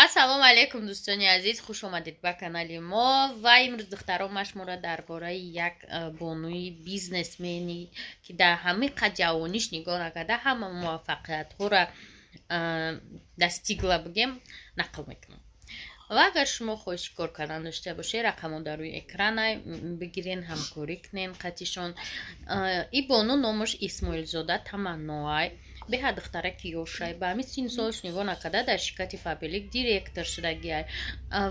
Ассалому алейкум дӯстони азиз, хуш омадед ба канали мо ва имрӯз духтарома шуморо дар бораи як бонуи бизнесмени ки дар ҳамиқа ҷавониш нигоҳ накарда ҳама муваффақиятҳоро дастигла бигем нақл мекунам. ва агар шумо хоҳиши кор кардан дошта бошед, рақамҳо дар рӯи экран бигирен, ҳамкорӣ кунен қатишон. И бону номаш Исмоилзода Таманноай. Беҳад духтараки ёшай, ба ҳамин синни солаш нигоҳ накарда дар ширкати Фабелик директор шудагиаст.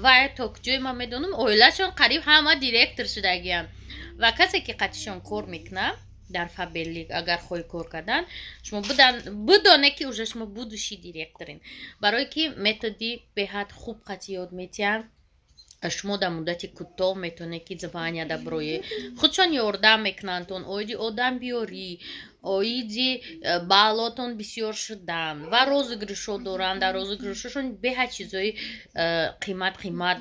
Ва то ҷои ман медонам оилашон қариб ҳама директор шудагианд. Ва касе ки қатишон кор мекунад дар Фабелик, агар хоҳӣ кор кардан, шумо бидоне ки уже шумо будущий директорин. Барое ки методи беҳад хуб қати ёд метиҳанд. шумо дар муддати кӯтоҳ метавонед ки звания дар барои худшон ёрдам мекунандтон, оиди одамбиёрӣ, оиди баълотон бисёр шудан ва розыгрышҳо доранд. Дар розыгрышҳошон беҳад чизҳои қимат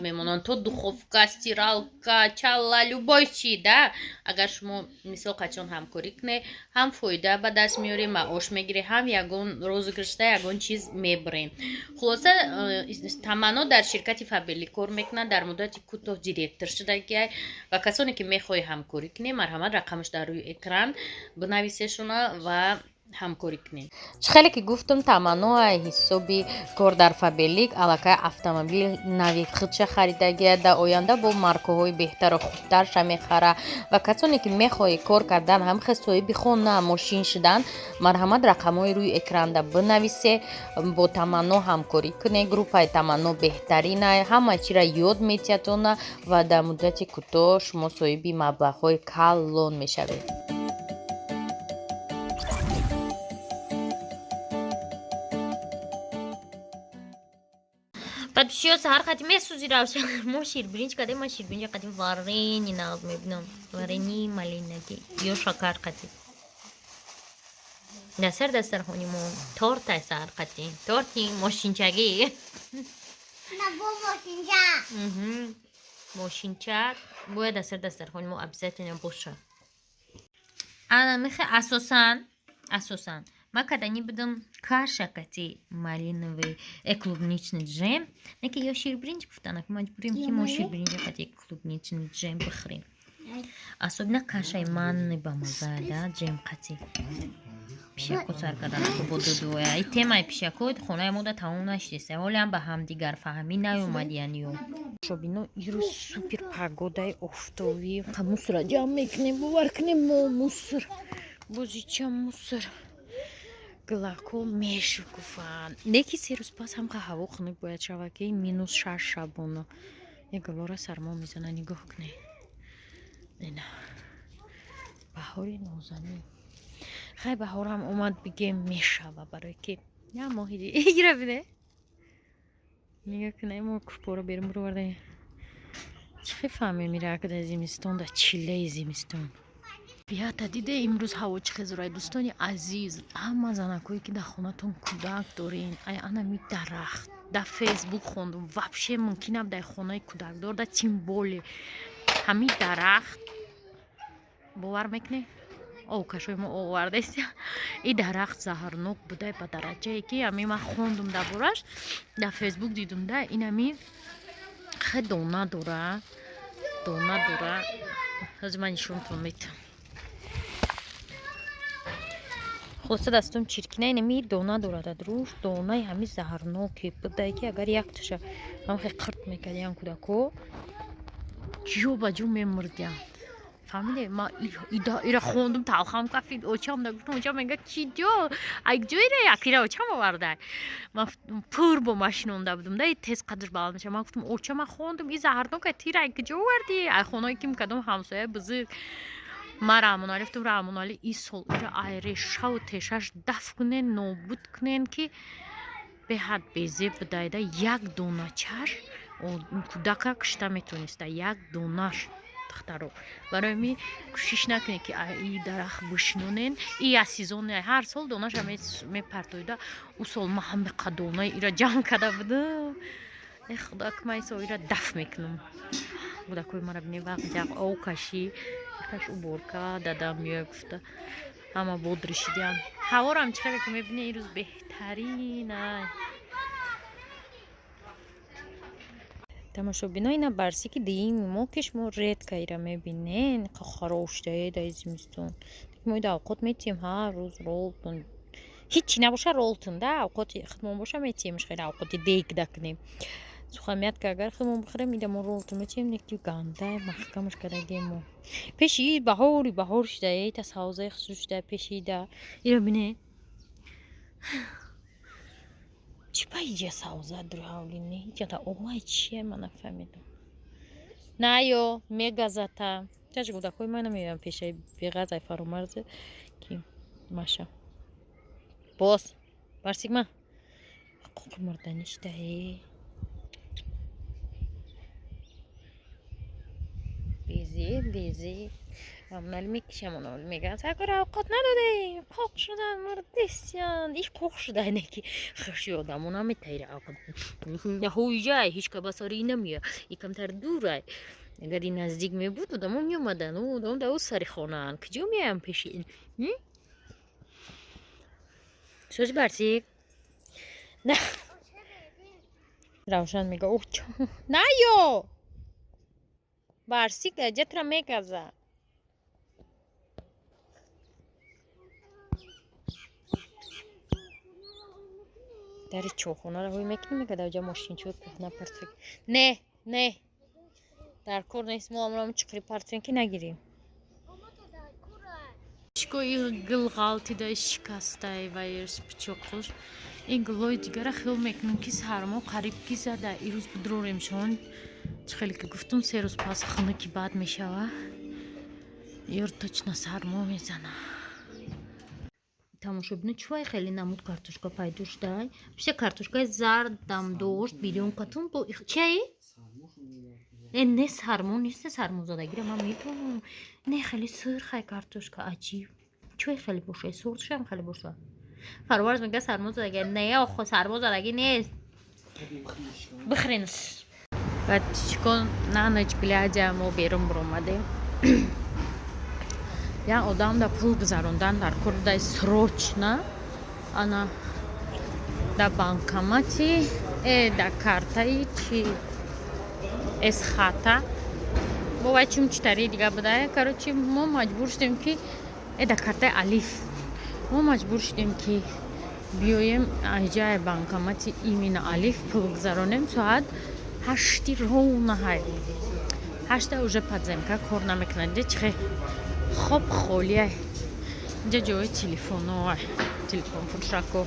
мемонанд, то духовка, стиралка, чалла, любой чи да. Агар шумо мисол қатишон ҳамкорӣ кунед, ҳам фоида ба даст меёред, маош мегиред, ҳам ягон розыгрышда ягон чиз мебаред. Хулоса Таманно дар ширкати Фабелик кор мекунад, дар муддати кӯтоҳ директор шудагиаст ва касоне ки мехоҳед ҳамкорӣ кунед, марҳамат, рақамаш дар рӯи экран бинависешона ва ҳамкорӣ кунед. Хеле ки гуфтам Таманно ҳисоби кор дар Фабелик аллакай автомобили нави худша харидагиаст, дар оянда бо маркаҳои беҳтару хубтарша мехара ва касоне ки мехоҳед кор кардан, ҳамихе соҳиби хона, мошин шудан, марҳамат, рақамҳои рӯи экранда бинависе, бо Таманно ҳамкорӣ кунед. Группаи Таманно беҳтарина, ҳама чиро ёд метиҳатона ва дар муддати кӯтоҳ шумо соҳиби маблағҳои калон мешавед. Падишё саҳар қадим месӯзи равша мо ширбиринҷ кардем. Ман ширбиринҷа қадим варени нағз мебинам, варени малинагӣ ё шакар қадим. дасар дастархони мо тортай саҳар қадим, торти мошинчагӣ. Мошинча бояд дасар дастархони мо обязательно бошад. Ана мехе асосан ман кадани будам каша кати малиновый клубничный джем. Неки ё ширбиринҷ гуфтанак, маҷбурем ки мо ширбиринҷа кати клубничный джем бихӯрем. Особенно кашаи манни бамаза да джем кати. Пишако сар карданаку бо дудуя. И темаи пишакои хонаи мода тамом нашидест. Ҳолиам ба ҳамдигар фаҳмӣ наёмадияни ё. Шобино ирӯз супер погодаи офтобӣ. Мусора ҷамъ мекунем, бовар кунем мо мусор. Бозича мусор. Глако мешукуфанд. Неки се рӯз пас ҳамқа ҳаво хунук бояд шавад ки -6 шабона. Ягулора сармо мезана, нигоҳ кунед. Ина. Баҳори нозанин. Хай баҳорам омад бигем мешава, барое ки я моҳи игра биде. Нигоҳ кунед, мо кӯпора берун бировардем. Чӣ фаҳме мира када зимистон да чиллаи зимистон. Бията диде имрӯз ҳаво чӣ хезурай дӯстони азиз. Ҳама занакое ки дар хонатон кӯдак дорин, ай анами дарахт дар фейсбук хондум, вообще мумкин аб дар хонаи кӯдакдор да тим боле ҳамин дарахт бовар мекунед овкашои мо овардаст. И дарахт заҳрнок будай ба дараҷае ки ами ман хондум дар бораш, дар фейсбук дидум да инами хе дона дора. ҳозир ман нишонтон метавам. хулоса дастум чиркина инами дона дорад адруш, донаи ҳамин заҳрноке будай ки агар якташа ҳамхе қирт мекардиян кӯдако ҷо ба ҷо мемурдиян. фаҳмидед? Ман ира хондум, талхам кафид, очам да гуфтам, очам мега ки ҷо ҷоире якира очам овардай. Ман пур бо машина онда будум да, тез қадр баланд мешавад. Ман гуфтам, оча ман хондум и заҳрнока тира киҷо оварди? Ай хонаи ки мукадом ҳамсояи бузург. Ман Раъмоналӣ гуфтам, Раъмоналӣ и сол ира айрешаву тешаш даф кунен, нобуд кунен ки беҳад безеб будайда як дона чаш кӯдака кушта метавониста, як донаш духтаро. Барои ми кӯшиш накунед ки и дарахт бушинонен. И аз сезони ҳар сол донаша мепартоида. У сол ман ҳамеқа донаи ира ҷамъ карда будам. Эй худо, ман сол ира даф мекунам. кӯдакои мара бинед вақт як ов кашӣ каш уборка дадам меояд гуфта ҳама бодришидиан. ҳаворам чӣ хеле ки мебинед ирӯз беҳтарин. Тамошобинои на барсики дим мо киш мо редко ира мебинен хороштае да зимистон мо да овқот метием ҳар рӯз ролтон ҳичи набоша ролтон да овқоти худмон боша метиемш хеле овқоти дек дакнем сухамият ка агар худмон бихӯрем ида мо ролтон метием неки гандаи маҳкамаш карагем мо пеши баҳори баҳор шудае та савзаи хусус шуда пеши да ира бине چی پاییجه سوزه در حالی نه یا تا اومای چیه من نفهمیدم نه یو میگذاته چه گوده کوی من نمیام پیشه بیغذای فرامرزه کی ماشا باز برسیگ من حقوق مردنیش دهی بیزی عمل میکشم اونو میگم سرکار اوقات نداده قاق شدن مردیسیان ایش قاق شده نکی خشی آدم اونا میتایره اوقات هویجای هیچ که بساری نمیه یکم تر دوره اگر این نزدیک میبود آدم اون میومدن اون دا او سری خونن کجا میایم پیشین سوز برسیگ نه روشن میگه اوه نه یو برسیگ جتر میگذه داری چوخونه رو هوی میکنی میگه در جا ماشین چود بخونه پرسک نه در کور نیست ما امرام چکری پرسنکی نگیریم چکو این گل غالتی دای شکسته و ایرس بچوکش این گلوی دیگر خیل میکنم که سرما قریب کی زده ایروز بدروریم شون خیلی که گفتم 3 روز پس خونه کی بعد میشوه یار точно سرما میزنه тамошобини чувай хеле намуд картошка пайдо шудай пиша картошкаи зардам дошт бирёнкатон бо чие не сармо нест сармозадагира ман медонам не хеле сирхай картошка аҷиб чувай хеле боша сортшам хеле боша фарварз мега сармозадаги не охо сармозадаги нест бихринш баъд чикон на ноч глядя мо берун биромадем я одам да пул гузарондан дар курдай срочно ана да банкомати да картаи чи эс хата бовай чум читари дига будае короче мо маҷбур шудем ки да картаи алиф мо маҷбур шудем ки биёем аҷаи банкомати имина алиф пул гузаронем соат 8 ронаҳай 8 уже подземка кор намекунад чихе خوب خولیه اینجا جای تلفن ها تلفن فروشکو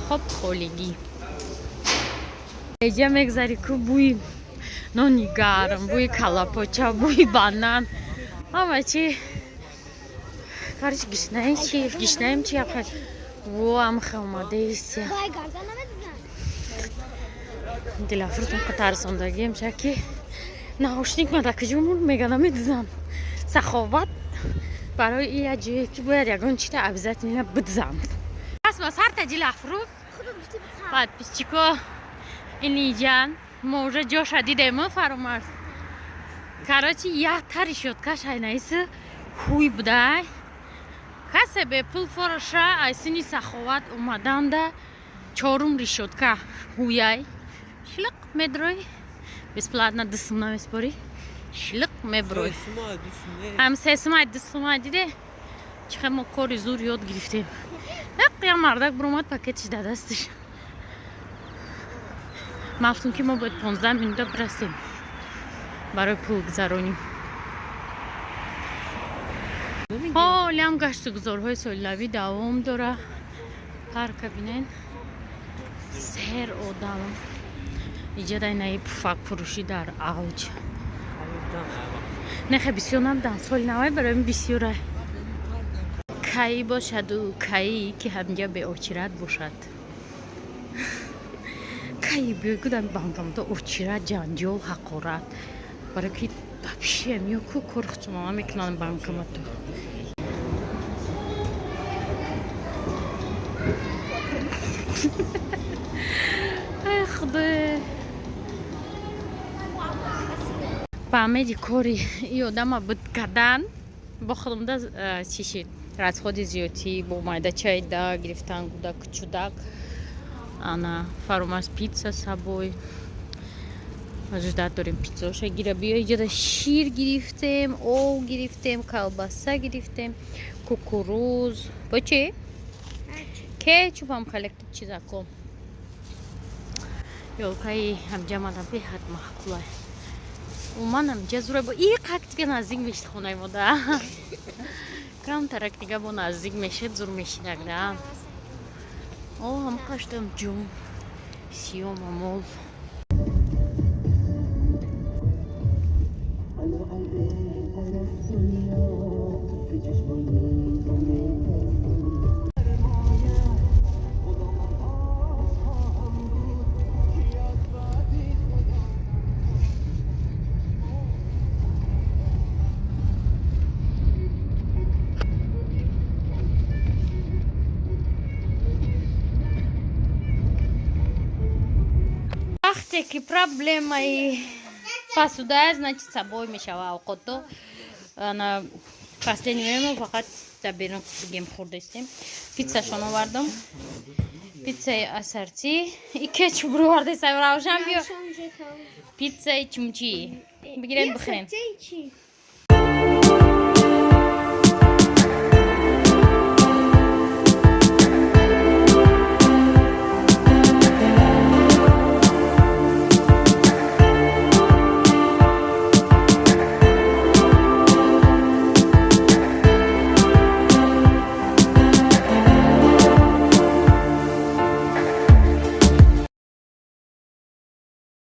خوب خولیگی اینجا میگذاری که بوی نانی گرم بوی کلاپاچه بوی بانان اما چی کارش گشنهیم چی اخیر و هم خماده ایستی دلافروز هم ترساندگیم شکی نهاشنیک مده کجامون میگه نمیدزن سخاوت برای این جایی که باید یکان چیتا عبزت مینا بدزم پس ما سر تجیل افروز بعد پیش چیکو اینی جان موجه جا شدیده ما فرامرز کراچی یه تری شد کش های نیسه خوی بوده کسی به پول فرشه ایسینی سخاوت اومدن ده چارم ری شد که خویای شلق مدروی بسپلاتنا دستم نمیسپاری شلق مبروی هم سسمای دستمای دیده چه ما کاری زور یاد گرفتیم یا مردک برومد پاکتش ده دستش مفتون که ما باید 15 منوت برسیم برای پول گذارونیم حالی هم گشت گذارهای سالوی دوام داره پارک بینین سر آدم اینجا دای پفک فروشی در اوج نه بسیار نبودن سال نوی برایم بسیاره کایی باشد و کایی که همجا به اوچیرت باشد کایی بگودن بانگم دا اوچیرت جنجال حقارت برای که بپشیم یا که کرخ چما هم میکنن بانگم تو ای خدا فهمیدی کاری ای آدم بود کردن با خودم دا چی شد расходи зиёдӣ бо майда чай да гирифтан гуда кучудак ана фаромас питса сабой ожидать дорим пиццу шегира биё иҷода шир гирифтем ов гирифтем колбаса гирифтем кукуруз бо чӣ кетчупам халеки чизаком ёлкаи ҳамҷамадам беҳад маҳқулай уманам ҷазура бо и как тебе наздик мешид хонаи мода камтарак дига бо наздик мешед зур мешидагда о ҳамқаштам ҷон сиём амол вақте ки проблемаи посуда значит собой мешава овқото на последнее время фақат заберем бигем хурдастем пиццашон овардам пиццаи асарти и кетчуп ровардастам равшан биё пиццаи чумчи бигирен бихӯрем